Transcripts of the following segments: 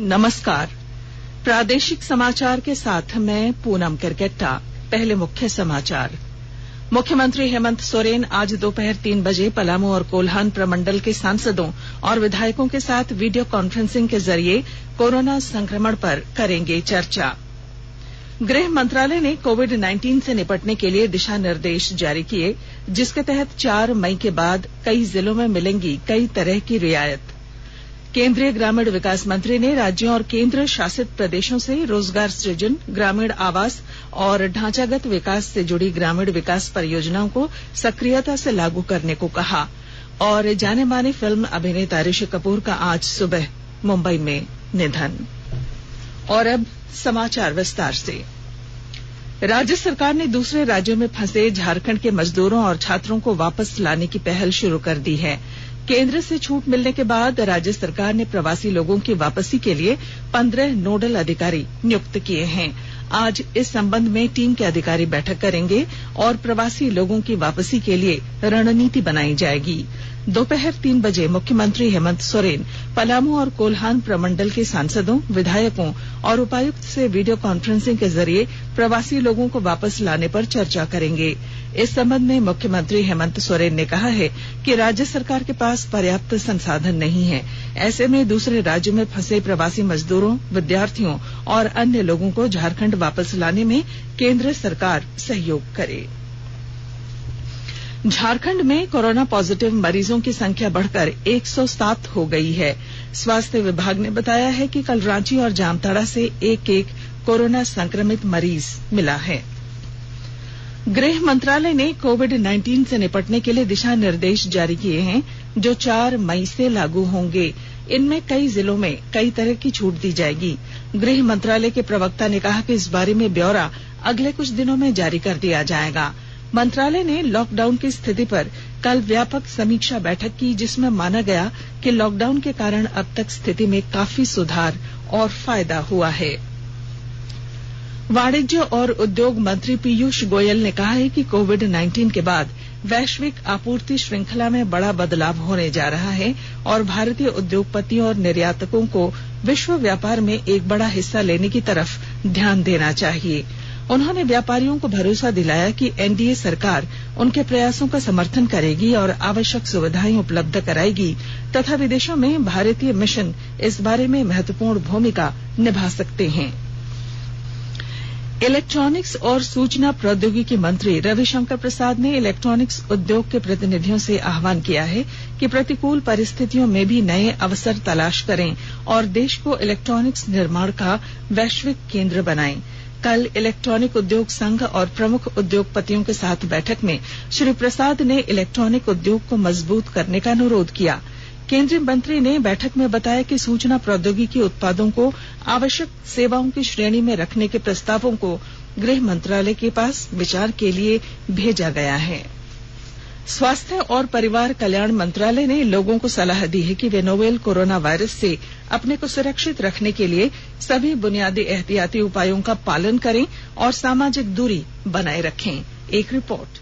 नमस्कार। प्रादेशिक समाचार के साथ मैं पूनम करकेट्टा। पहले मुख्य समाचार। मुख्यमंत्री हेमंत सोरेन आज दोपहर 3 बजे पलामू और कोल्हान प्रमंडल के सांसदों और विधायकों के साथ वीडियो कॉन्फ्रेंसिंग के जरिए कोरोना संक्रमण पर करेंगे चर्चा। गृह मंत्रालय ने कोविड-19 से निपटने के लिए दिशा निर्देश जारी किए, जिसके तहत 4 मई के बाद कई जिलों में मिलेंगी कई तरह की रियायत। केंद्रीय ग्रामीण विकास मंत्री ने राज्यों और केंद्र शासित प्रदेशों से रोजगार सृजन, ग्रामीण आवास और ढांचागत विकास से जुड़ी ग्रामीण विकास परियोजनाओं को सक्रियता से लागू करने को कहा। और जाने माने फिल्म अभिनेता ऋषि कपूर का आज सुबह मुंबई में निधन। और अब समाचार विस्तार से। राज्य सरकार ने दूसरे राज्यों में फंसे झारखंड के मजदूरों और छात्रों को वापस लाने की पहल शुरू कर दी है। केंद्र से छूट मिलने के बाद राज्य सरकार ने प्रवासी लोगों की वापसी के लिए 15 नोडल अधिकारी नियुक्त किए हैं। आज इस संबंध में टीम के अधिकारी बैठक करेंगे और प्रवासी लोगों की वापसी के लिए रणनीति बनाई जाएगी। दोपहर 3 बजे मुख्यमंत्री हेमंत सोरेन पलामू और कोल्हान प्रमंडल के सांसदों, विधायकों और उपायुक्त से वीडियो कॉन्फ्रेंसिंग के जरिए प्रवासी लोगों को वापस लाने पर चर्चा करेंगे। इस संबंध में मुख्यमंत्री हेमंत सोरेन ने कहा है कि राज्य सरकार के पास पर्याप्त संसाधन नहीं है। ऐसे में दूसरे राज्यों में फंसे प्रवासी मजदूरों, विद्यार्थियों और अन्य लोगों को झारखंड वापस लाने में केंद्र सरकार सहयोग करे। झारखंड में कोरोना पॉजिटिव मरीजों की संख्या बढ़कर 107 हो गई है। स्वास्थ्य विभाग ने बताया है कि कल रांची और जामताड़ा से एक कोरोना संक्रमित मरीज मिला है। गृह मंत्रालय ने कोविड-19 से निपटने के लिए दिशा निर्देश जारी किए हैं, जो 4 मई से लागू होंगे। इनमें कई जिलों में कई तरह की छूट दी जाएगी। गृह मंत्रालय के प्रवक्ता ने कहा कि इस बारे में ब्यौरा अगले कुछ दिनों में जारी कर दिया जाएगा। मंत्रालय ने लॉकडाउन की स्थिति पर कल व्यापक समीक्षा बैठक की, जिसमें माना गया कि लॉकडाउन के कारण अब तक स्थिति में काफी सुधार और फायदा हुआ है। वाणिज्य और उद्योग मंत्री पीयूष गोयल ने कहा है कि कोविड-19 के बाद वैश्विक आपूर्ति श्रृंखला में बड़ा बदलाव होने जा रहा है और भारतीय उद्योगपतियों और निर्यातकों को विश्व व्यापार में एक बड़ा हिस्सा लेने की तरफ ध्यान देना चाहिए। उन्होंने व्यापारियों को भरोसा दिलाया कि एनडीए सरकार उनके प्रयासों का समर्थन करेगी और आवश्यक सुविधाएं उपलब्ध कराएगी तथा विदेशों में भारतीय मिशन इस बारे में महत्वपूर्ण भूमिका निभा सकते हैं। इलेक्ट्रॉनिक्स और सूचना प्रौद्योगिकी मंत्री रविशंकर प्रसाद ने इलेक्ट्रॉनिक्स उद्योग के प्रतिनिधियों से आह्वान किया है कि प्रतिकूल परिस्थितियों में भी नए अवसर तलाश करें और देश को इलेक्ट्रॉनिक्स निर्माण का वैश्विक केंद्र बनाएं। कल इलेक्ट्रॉनिक उद्योग संघ और प्रमुख उद्योगपतियों के साथ बैठक में श्री प्रसाद ने इलेक्ट्रॉनिक उद्योग को मजबूत करने का अनुरोध किया। केंद्रीय मंत्री ने बैठक में बताया कि सूचना प्रौद्योगिकी उत्पादों को आवश्यक सेवाओं की श्रेणी में रखने के प्रस्तावों को गृह मंत्रालय के पास विचार के लिए भेजा गया है। स्वास्थ्य और परिवार कल्याण मंत्रालय ने लोगों को सलाह दी है कि वे नोवेल कोरोना वायरस से अपने को सुरक्षित रखने के लिए सभी बुनियादी एहतियाती उपायों का पालन करें और सामाजिक दूरी बनाए रखें। एक रिपोर्ट।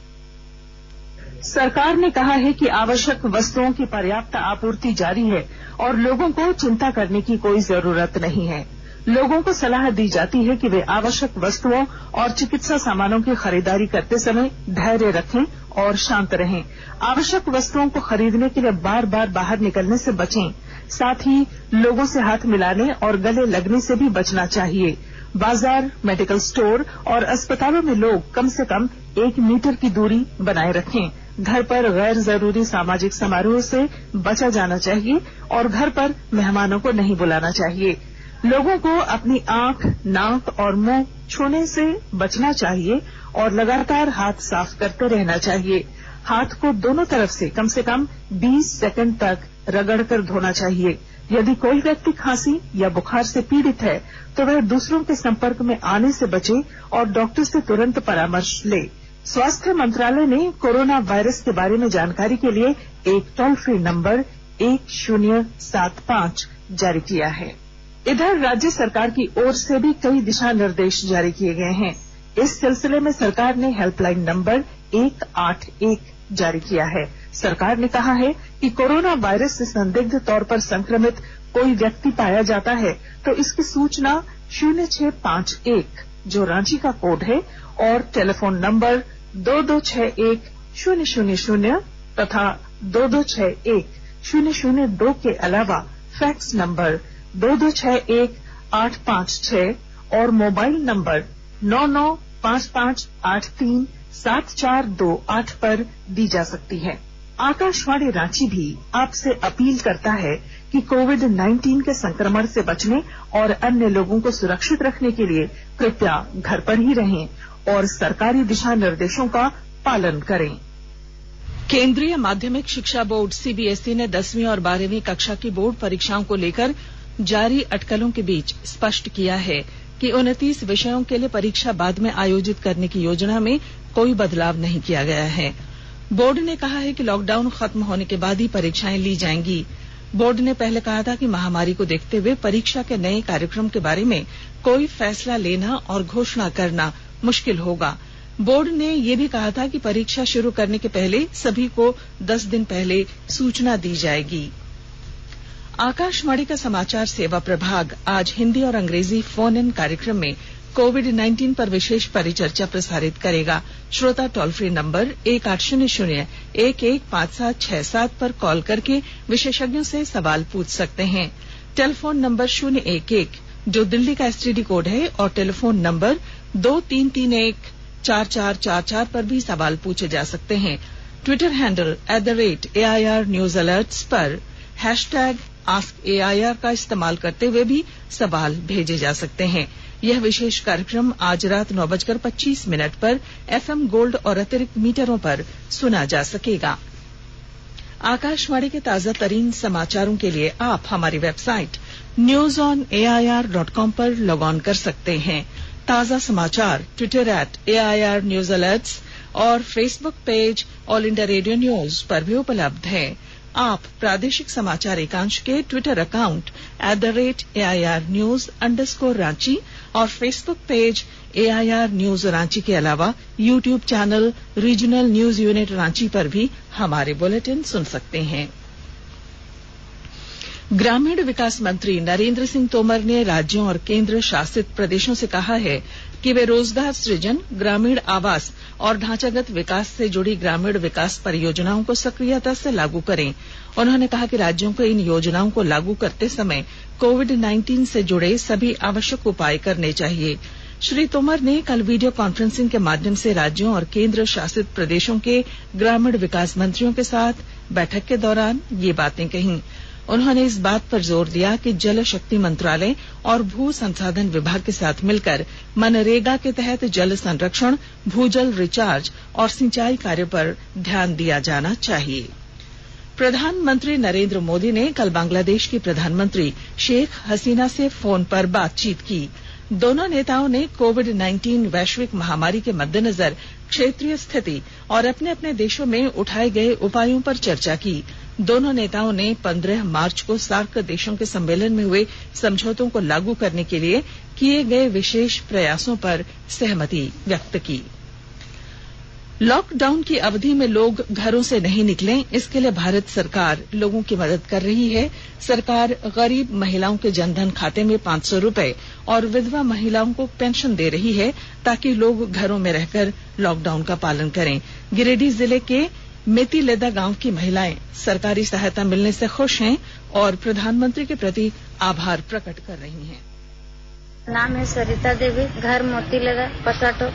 सरकार ने कहा है कि आवश्यक वस्तुओं की पर्याप्त आपूर्ति जारी है और लोगों को चिंता करने की कोई जरूरत नहीं है। लोगों को सलाह दी जाती है कि वे आवश्यक वस्तुओं और चिकित्सा सामानों की खरीदारी करते समय धैर्य रखें और शांत रहें। आवश्यक वस्तुओं को खरीदने के लिए बार बार बाहर निकलने से बचें। साथ ही लोगों से हाथ मिलाने और गले लगने से भी बचना चाहिए। बाजार, मेडिकल स्टोर और अस्पतालों में लोग कम से कम 1 मीटर की दूरी बनाए रखें। घर पर गैर जरूरी सामाजिक समारोह से बचा जाना चाहिए और घर पर मेहमानों को नहीं बुलाना चाहिए। लोगों को अपनी आंख, नाक और मुंह छूने से बचना चाहिए और लगातार हाथ साफ करते रहना चाहिए। हाथ को दोनों तरफ से कम 20 सेकंड तक रगड़कर धोना चाहिए। यदि कोई व्यक्ति खांसी या बुखार से पीड़ित है तो वह दूसरों के संपर्क में आने से बचे और डॉक्टर से तुरंत परामर्श ले। स्वास्थ्य मंत्रालय ने कोरोना वायरस के बारे में जानकारी के लिए एक टोल फ्री नंबर 1075 जारी किया है। इधर राज्य सरकार की ओर से भी कई दिशा निर्देश जारी किए गए हैं। इस सिलसिले में सरकार ने हेल्पलाइन नंबर 181 जारी किया है। सरकार ने कहा है कि कोरोना वायरस से संदिग्ध तौर पर संक्रमित कोई व्यक्ति पाया जाता है तो इसकी सूचना 0651 जो रांची का कोड है और टेलीफोन नंबर 2261-000 तथा 2261-002 के अलावा फैक्स नंबर 2261-856 और मोबाइल नंबर 9955837428 पर दी जा सकती है। आकाशवाणी रांची भी आपसे अपील करता है कि कोविड-19 के संक्रमण से बचने और अन्य लोगों को सुरक्षित रखने के लिए कृपया घर पर ही रहें और सरकारी दिशा निर्देशों का पालन करें। केंद्रीय माध्यमिक शिक्षा बोर्ड सीबीएसई ने 10वीं और 12वीं कक्षा की बोर्ड परीक्षाओं को लेकर जारी अटकलों के बीच स्पष्ट किया है कि 29 विषयों के लिए परीक्षा बाद में आयोजित करने की योजना में कोई बदलाव नहीं किया गया है। बोर्ड ने कहा है कि लॉकडाउन खत्म होने के बाद ही परीक्षाएं ली जाएंगी। बोर्ड ने पहले कहा था कि महामारी को देखते हुए परीक्षा के नए कार्यक्रम के बारे में कोई फैसला लेना और घोषणा करना मुश्किल होगा। बोर्ड ने यह भी कहा था कि परीक्षा शुरू करने के पहले सभी को 10 दिन पहले सूचना दी जाएगी। आकाशवाणी का समाचार सेवा प्रभाग आज हिंदी और अंग्रेजी फोन इन कार्यक्रम में कोविड-19 पर विशेष परिचर्चा प्रसारित करेगा। श्रोता टोल फ्री नंबर 1800-115767 पर कॉल करके विशेषज्ञों से सवाल पूछ सकते हैं। टेलीफोन नंबर 011 जो दिल्ली का एसटीडी कोड है और टेलीफोन नंबर 23314444 पर भी सवाल पूछे जा सकते हैं। Twitter handle @AIR news alerts पर #AskAIR का इस्तेमाल करते हुए भी सवाल भेजे जा सकते हैं। यह विशेष कार्यक्रम आज रात 9:25 पर FM गोल्ड और अतिरिक्त मीटरों पर सुना जा सकेगा। आकाशवाणी के ताजा तरीन समाचारों के लिए आप हमारी वेबसाइट newsonair.com पर लॉग ऑन कर सकते हैं। ताजा समाचार ट्विटर @AIR न्यूज अलर्ट्स और Facebook page all India radio news पर भी उपलब्ध है। आप प्रादेशिक समाचार एकांश के ट्विटर अकाउंट @AIR News_Ranchi और Facebook page AIR news Ranchi के अलावा YouTube channel regional news unit Ranchi पर भी हमारे बुलेटिन सुन सकते हैं। ग्रामीण विकास मंत्री नरेंद्र सिंह तोमर ने राज्यों और केंद्र शासित प्रदेशों से कहा है कि वे रोजगार सृजन, ग्रामीण आवास और ढांचागत विकास से जुड़ी ग्रामीण विकास परियोजनाओं को सक्रियता से लागू करें। उन्होंने कहा कि राज्यों को इन योजनाओं को लागू करते समय कोविड-19 से जुड़े सभी आवश्यक उपाय करने चाहिए। श्री तोमर ने कल वीडियो कॉन्फ्रेंसिंग के माध्यम से राज्यों और केंद्र शासित प्रदेशों के ग्रामीण विकास मंत्रियों के साथ बैठक के दौरान ये बातें कहीं। उन्होंने इस बात पर जोर दिया कि जल शक्ति मंत्रालय और भू संसाधन विभाग के साथ मिलकर मनरेगा के तहत जल संरक्षण, भूजल रिचार्ज और सिंचाई कार्य पर ध्यान दिया जाना चाहिए। प्रधानमंत्री नरेंद्र मोदी ने कल बांग्लादेश की प्रधानमंत्री शेख हसीना से फोन पर बातचीत की। दोनों नेताओं ने कोविड-19 वैश्विक महामारी के मद्देनजर क्षेत्रीय स्थिति और अपने अपने देशों में उठाए गए उपायों पर चर्चा की। दोनों नेताओं ने 15 मार्च को सार्क देशों के सम्मेलन में हुए समझौतों को लागू करने के लिए किए गए विशेष प्रयासों पर सहमति व्यक्त की। लॉकडाउन की अवधि में लोग घरों से नहीं निकलें, इसके लिए भारत सरकार लोगों की मदद कर रही है। सरकार गरीब महिलाओं के जनधन खाते में 500 रुपए और विधवा महिलाओं को पेंशन दे रही है ताकि लोग घरों में रहकर लॉकडाउन का पालन करें। गिरिडीह जिले के मेतीलेदा गांव की महिलाएं सरकारी सहायता मिलने से खुश हैं और प्रधानमंत्री के प्रति आभार प्रकट कर रही हैं। नाम है सरिता देवी, घर मोतीलेदा पटाटो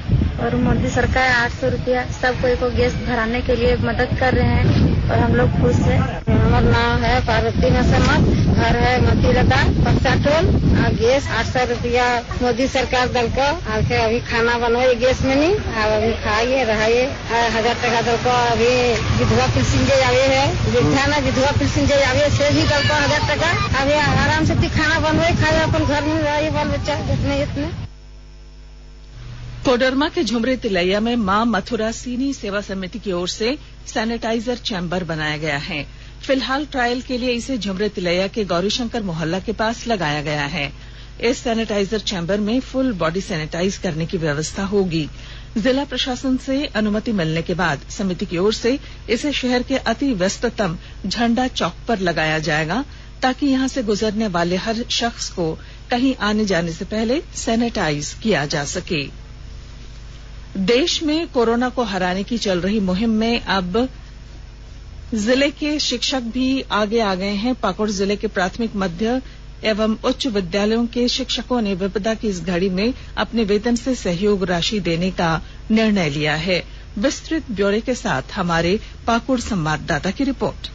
और मोदी सरकार 800 रुपया सब कोई को गैस भराने के लिए मदद कर रहे हैं और हम लोग खुश हैं। हमारा नाम है पार्वती नसमत, घर है मोतीलेदा पटाटोल और गैस 800 रुपया मोदी सरकार दल को आके अभी खाना बनवाइए गैस में नहीं, अभी खाइए रहिए। 1000 टका दल को अभी विधवा पेंशन जे आवे है, वृद्धा ना विधवा पेंशन जे आवे से भी दल को 1000 टका अभी आराम से खाना बनवाइए, खाइए अपन घर में रहिए बाल बच्चा जितने। कोडरमा के झुमरे तिलैया में मां मथुरा सीनी सेवा समिति की ओर से सैनिटाइजर चैम्बर बनाया गया है। फिलहाल ट्रायल के लिए इसे झुमरे तिलैया के गौरीशंकर मोहल्ला के पास लगाया गया है। इस सैनिटाइजर चैम्बर में फुल बॉडी सैनिटाइज करने की व्यवस्था होगी। जिला प्रशासन से अनुमति मिलने के बाद समिति की ओर से इसे शहर के अति व्यस्ततम झंडा चौक पर लगाया जाएगा ताकि यहां से गुजरने वाले हर शख्स को कहीं आने जाने से पहले सैनिटाइज किया जा सके। देश में कोरोना को हराने की चल रही मुहिम में अब जिले के शिक्षक भी आगे आ गए हैं। पाकुड़ जिले के प्राथमिक, मध्य एवं उच्च विद्यालयों के शिक्षकों ने विपदा की इस घड़ी में अपने वेतन से सहयोग राशि देने का निर्णय लिया है। विस्तृत ब्यौरे के साथ हमारे पाकुड़ संवाददाता की रिपोर्ट।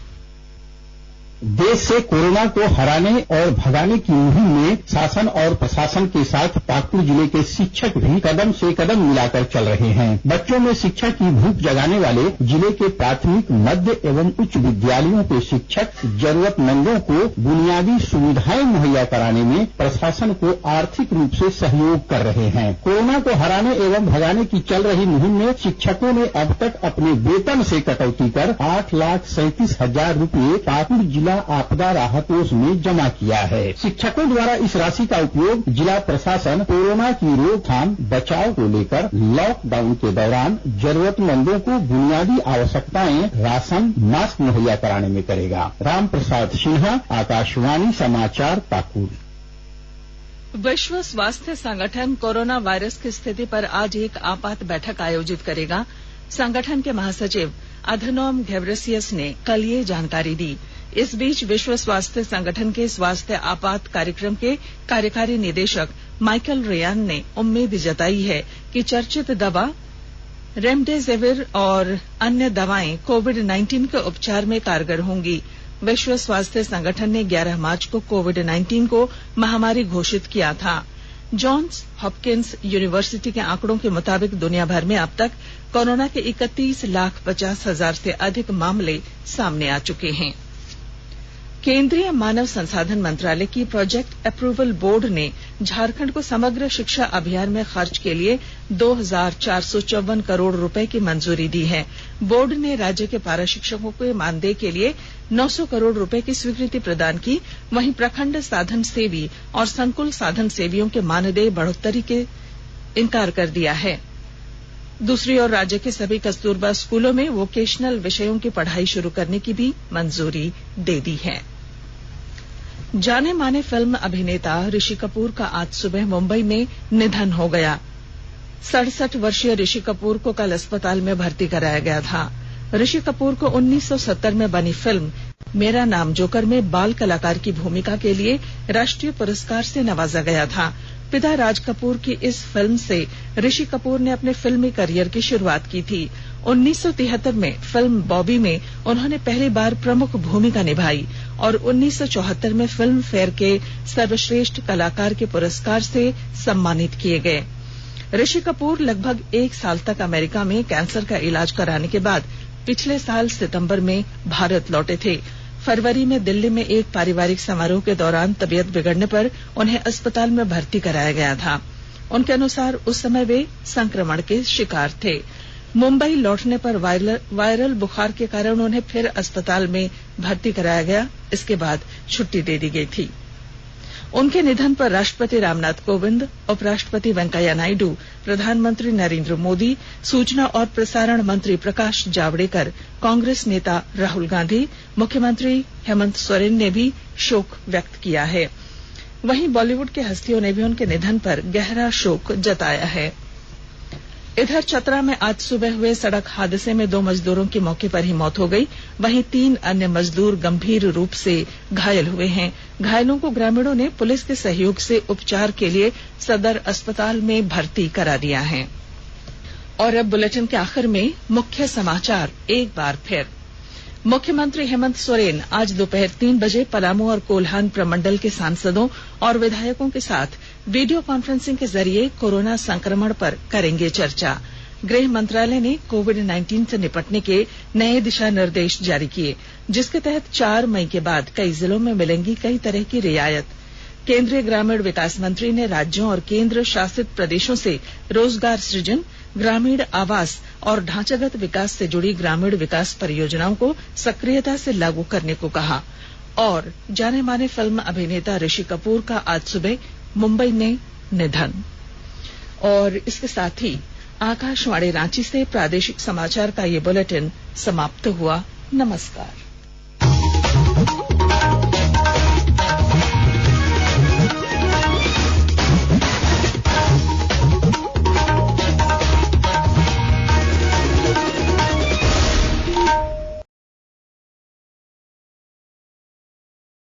देश से कोरोना को हराने और भगाने की मुहिम में शासन और प्रशासन के साथ पाकुड़ जिले के शिक्षक भी कदम से कदम मिलाकर चल रहे हैं। बच्चों में शिक्षा की भूख जगाने वाले जिले के प्राथमिक, मध्य एवं उच्च विद्यालयों के शिक्षक जरूरतमंदों को बुनियादी सुविधाएं मुहैया कराने में प्रशासन को आर्थिक रूप से सहयोग कर रहे हैं। कोरोना को हराने एवं भगाने की चल रही मुहिम में शिक्षकों ने अब तक अपने वेतन से कटौती कर 8,37,000 रूपये पाकुड़ जिला आपदा राहत कोष में जमा किया है। शिक्षकों द्वारा इस राशि का उपयोग जिला प्रशासन कोरोना की रोकथाम, बचाव को लेकर लॉकडाउन के दौरान जरूरतमंदों को बुनियादी आवश्यकताएं, राशन, मास्क मुहैया कराने में करेगा। राम प्रसाद सिन्हा, आकाशवाणी समाचार, पाकुड़। विश्व स्वास्थ्य संगठन कोरोना वायरस की स्थिति पर आज एक आपात बैठक आयोजित करेगा। संगठन के महासचिव अधनोम घेब्रेयेसस ने कल ये जानकारी दी। इस बीच विश्व स्वास्थ्य संगठन के स्वास्थ्य आपात कार्यक्रम के कार्यकारी निदेशक माइकल रेयान ने उम्मीद जताई है कि चर्चित दवा रेमडेसिविर और अन्य दवाएं कोविड-19 के उपचार में कारगर होंगी। विश्व स्वास्थ्य संगठन ने 11 मार्च को कोविड-19 को महामारी घोषित किया था। जॉन्स हॉपकिंस यूनिवर्सिटी के आंकड़ों के मुताबिक दुनिया भर में अब तक कोरोना के 31,50,000 से अधिक मामले सामने आ चुके हैं। केंद्रीय मानव संसाधन मंत्रालय की प्रोजेक्ट अप्रूवल बोर्ड ने झारखंड को समग्र शिक्षा अभियान में खर्च के लिए 2,454 करोड़ रुपए की मंजूरी दी है। बोर्ड ने राज्य के पारा शिक्षकों के मानदेय के लिए 900 करोड़ रुपए की स्वीकृति प्रदान की। वहीं प्रखंड साधन सेवी और संकुल साधन सेवियों के मानदेय बढ़ोत्तरी के इनकार कर दिया है। दूसरी ओर राज्य के सभी कस्तूरबा स्कूलों में वोकेशनल विषयों की पढ़ाई शुरू करने की भी मंजूरी दे दी है। जाने माने फिल्म अभिनेता ऋषि कपूर का आज सुबह मुंबई में निधन हो गया। 67 वर्षीय ऋषि कपूर को कल अस्पताल में भर्ती कराया गया था। ऋषि कपूर को 1970 में बनी फिल्म मेरा नाम जोकर में बाल कलाकार की भूमिका के लिए राष्ट्रीय पुरस्कार से नवाजा गया था। पिता राज कपूर की इस फिल्म से ऋषि कपूर ने अपने फिल्मी करियर की शुरुआत की थी। 1973 में फिल्म बॉबी में उन्होंने पहली बार प्रमुख भूमिका निभाई और 1974 में फिल्म फेयर के सर्वश्रेष्ठ कलाकार के पुरस्कार से सम्मानित किए गए। ऋषि कपूर लगभग 1 साल तक अमेरिका में कैंसर का इलाज कराने के बाद पिछले साल सितंबर में भारत लौटे थे। फरवरी में दिल्ली में एक पारिवारिक समारोह के दौरान तबीयत बिगड़ने पर उन्हें अस्पताल में भर्ती कराया गया था। उनके अनुसार उस समय वे संक्रमण के शिकार थे। मुंबई लौटने पर वायरल बुखार के कारण उन्हें फिर अस्पताल में भर्ती कराया गया। इसके बाद छुट्टी दे दी गई थी। उनके निधन पर राष्ट्रपति रामनाथ कोविंद, उपराष्ट्रपति वेंकैया नायडू, प्रधानमंत्री नरेंद्र मोदी, सूचना और प्रसारण मंत्री प्रकाश जावड़ेकर, कांग्रेस नेता राहुल गांधी, मुख्यमंत्री हेमंत सोरेन ने भी शोक व्यक्त किया है। वहीं बॉलीवुड के हस्तियों ने भी उनके निधन पर गहरा शोक जताया है। इधर चतरा में आज सुबह हुए सड़क हादसे में 2 मजदूरों की मौके पर ही मौत हो गई। वहीं 3 अन्य मजदूर गंभीर रूप से घायल हुए हैं। घायलों को ग्रामीणों ने पुलिस के सहयोग से उपचार के लिए सदर अस्पताल में भर्ती करा दिया है। और अब बुलेटिन के आखिर में मुख्य समाचार एक बार फिर। मुख्यमंत्री हेमंत सोरेन आज दोपहर 3 बजे पलामू और कोल्हान प्रमंडल के सांसदों और विधायकों के साथ वीडियो कॉन्फ्रेंसिंग के जरिए कोरोना संक्रमण पर करेंगे चर्चा। गृह मंत्रालय ने कोविड-19 से निपटने के नए दिशा निर्देश जारी किए, जिसके तहत 4 मई के बाद कई जिलों में मिलेंगी कई तरह की रियायत। केंद्रीय ग्रामीण विकास मंत्री ने राज्यों और केंद्र शासित प्रदेशों से रोजगार सृजन, ग्रामीण आवास और ढांचागत विकास से जुड़ी ग्रामीण विकास परियोजनाओं को सक्रियता से लागू करने को कहा। और जाने माने फिल्म अभिनेता ऋषि कपूर का आज सुबह मुंबई में निधन। और इसके साथ ही आकाशवाणी रांची से प्रादेशिक समाचार का ये बुलेटिन समाप्त हुआ। नमस्कार।